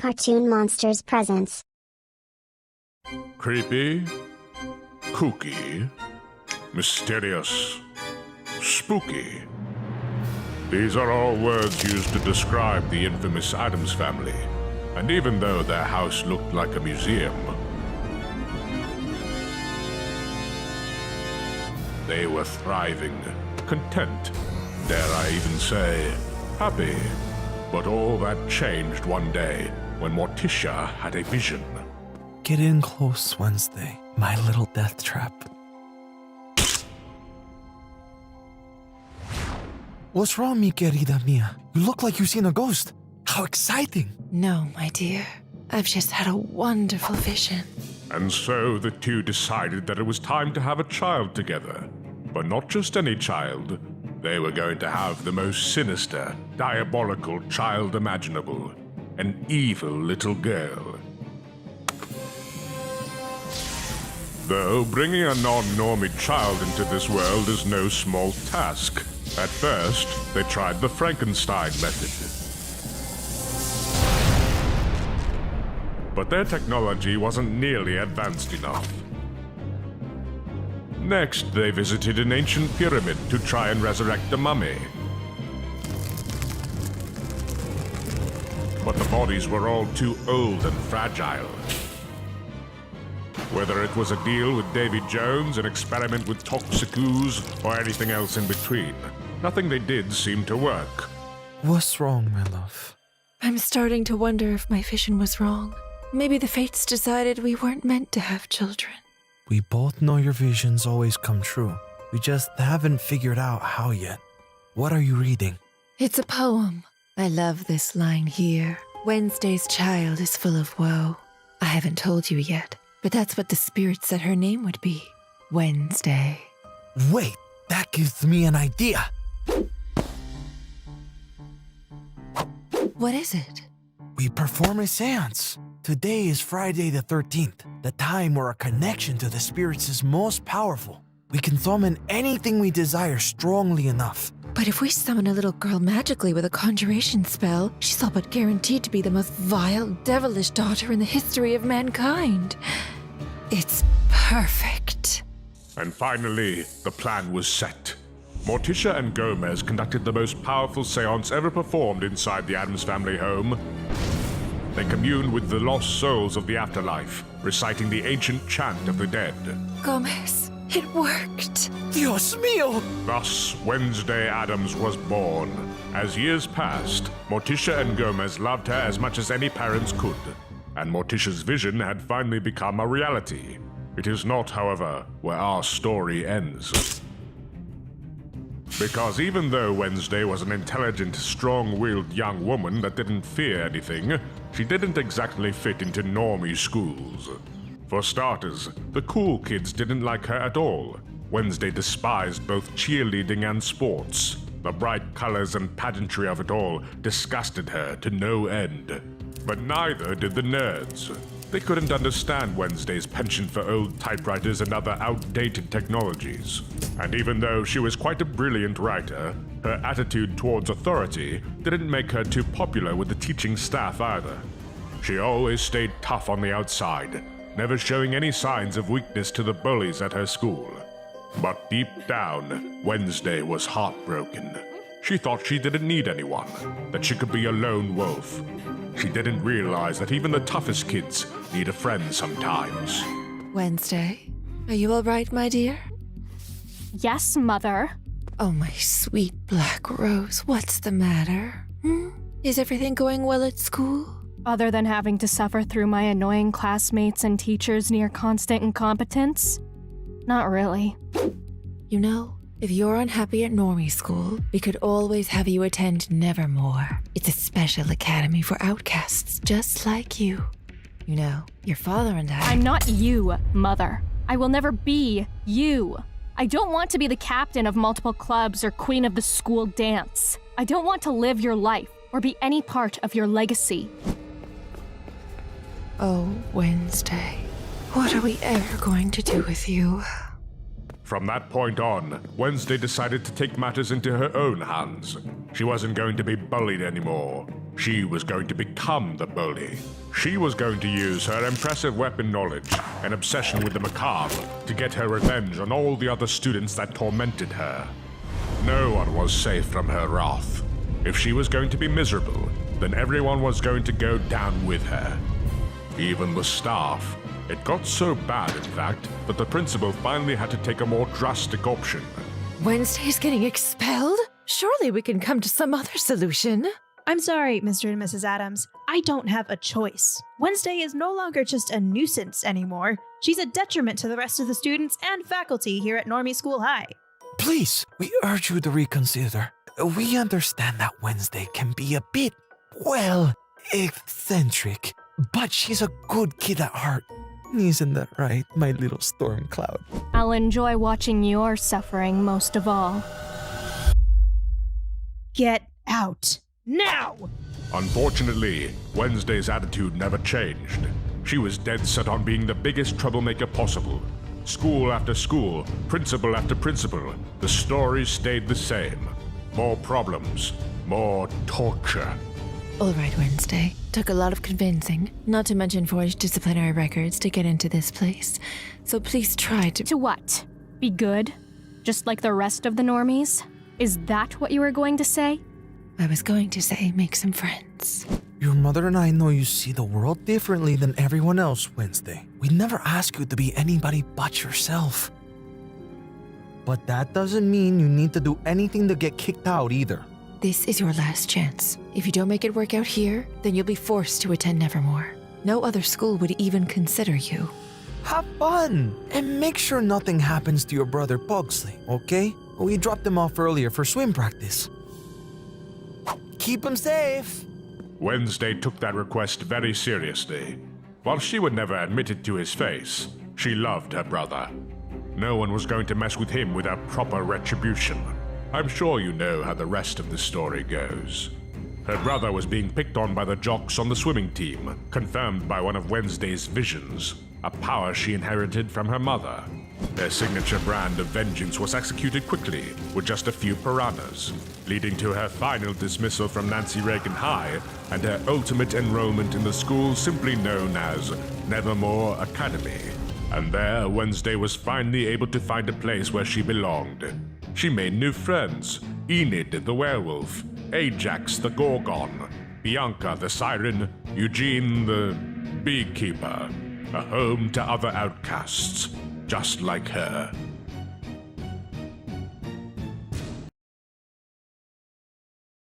cartoon monster's presence. Creepy, kooky, mysterious, spooky. These are all words used to describe the infamous Addams family, and even though their house looked like a museum, they were thriving, content, dare I even say, happy. But all that changed one day when Morticia had a vision. Get in close, Wednesday, my little death trap. What's wrong, mi querida mia? You look like you've seen a ghost. How exciting! No, my dear. I've just had a wonderful vision. And so the two decided that it was time to have a child together. But not just any child. They were going to have the most sinister, diabolical child imaginable. An evil little girl. Though bringing a non-normie child into this world is no small task. At first, they tried the Frankenstein method. But their technology wasn't nearly advanced enough. Next, they visited an ancient pyramid to try and resurrect the mummy. But the bodies were all too old and fragile. Whether it was a deal with Davy Jones, an experiment with toxic ooze, or anything else in between, nothing they did seemed to work. What's wrong, my love? I'm starting to wonder if my vision was wrong. Maybe the fates decided we weren't meant to have children. We both know your visions always come true. We just haven't figured out how yet. What are you reading? It's a poem. I love this line here. Wednesday's child is full of woe. I haven't told you yet, but that's what the spirit said her name would be. Wednesday. Wait, that gives me an idea. What is it? We perform a seance. Today is Friday the 13th, the time where our connection to the spirits is most powerful. We can summon anything we desire strongly enough. But if we summon a little girl magically with a conjuration spell, she's all but guaranteed to be the most vile, devilish daughter in the history of mankind. It's perfect. And finally, the plan was set. Morticia and Gomez conducted the most powerful seance ever performed inside the Addams family home. They communed with the lost souls of the afterlife, reciting the ancient chant of the dead. Gomez, it worked. Dios mío! Thus, Wednesday Addams was born. As years passed, Morticia and Gomez loved her as much as any parents could, and Morticia's vision had finally become a reality. It is not, however, where our story ends. Because even though Wednesday was an intelligent, strong-willed young woman that didn't fear anything, she didn't exactly fit into normie schools. For starters, the cool kids didn't like her at all. Wednesday despised both cheerleading and sports. The bright colors and pageantry of it all disgusted her to no end. But neither did the nerds. They couldn't understand Wednesday's penchant for old typewriters and other outdated technologies. And even though she was quite a brilliant writer, her attitude towards authority didn't make her too popular with the teaching staff either. She always stayed tough on the outside, never showing any signs of weakness to the bullies at her school. But deep down, Wednesday was heartbroken. She thought she didn't need anyone, that she could be a lone wolf. She didn't realize that even the toughest kids need a friend sometimes. Wednesday, are you all right, my dear? Yes, Mother. Oh, my sweet black rose, what's the matter? Is everything going well at school? Other than having to suffer through my annoying classmates and teachers' near constant incompetence? Not really. You know, if you're unhappy at normie school, we could always have you attend Nevermore. It's a special academy for outcasts just like you. You know, your father and I— I'm not you, Mother. I will never be you. I don't want to be the captain of multiple clubs or queen of the school dance. I don't want to live your life or be any part of your legacy. Oh, Wednesday, what are we ever going to do with you? From that point on, Wednesday decided to take matters into her own hands. She wasn't going to be bullied anymore. She was going to become the bully. She was going to use her impressive weapon knowledge and obsession with the macabre to get her revenge on all the other students that tormented her. No one was safe from her wrath. If she was going to be miserable, then everyone was going to go down with her. Even the staff. It got so bad, in fact, that the principal finally had to take a more drastic option. Wednesday's getting expelled? Surely we can come to some other solution. I'm sorry, Mr. and Mrs. Addams. I don't have a choice. Wednesday is no longer just a nuisance anymore. She's a detriment to the rest of the students and faculty here at Normie School High. Please, we urge you to reconsider. We understand that Wednesday can be a bit, well, eccentric, but she's a good kid at heart. Isn't that right, my little storm cloud? I'll enjoy watching your suffering most of all. Get out. Now! Unfortunately, Wednesday's attitude never changed. She was dead set on being the biggest troublemaker possible. School after school, principal after principal, the story stayed the same. More problems, more torture. All right, Wednesday. Took a lot of convincing, not to mention forged disciplinary records to get into this place. So please try to... To what? Be good? Just like the rest of the normies? Is that what you were going to say? I was going to say make some friends. Your mother and I know you see the world differently than everyone else, Wednesday. We never ask you to be anybody but yourself. But that doesn't mean you need to do anything to get kicked out either. This is your last chance. If you don't make it work out here, then you'll be forced to attend Nevermore. No other school would even consider you. Have fun! And make sure nothing happens to your brother Pugsley, okay? We dropped him off earlier for swim practice. Keep him safe! Wednesday took that request very seriously. While she would never admit it to his face, she loved her brother. No one was going to mess with him without proper retribution. I'm sure you know how the rest of the story goes. Her brother was being picked on by the jocks on the swimming team, confirmed by one of Wednesday's visions, a power she inherited from her mother. Their signature brand of vengeance was executed quickly, with just a few piranhas, leading to her final dismissal from Nancy Reagan High and her ultimate enrollment in the school simply known as Nevermore Academy. And there, Wednesday was finally able to find a place where she belonged. She made new friends: Enid the werewolf, Ajax the gorgon, Bianca the siren, Eugene the beekeeper. A home to other outcasts, just like her.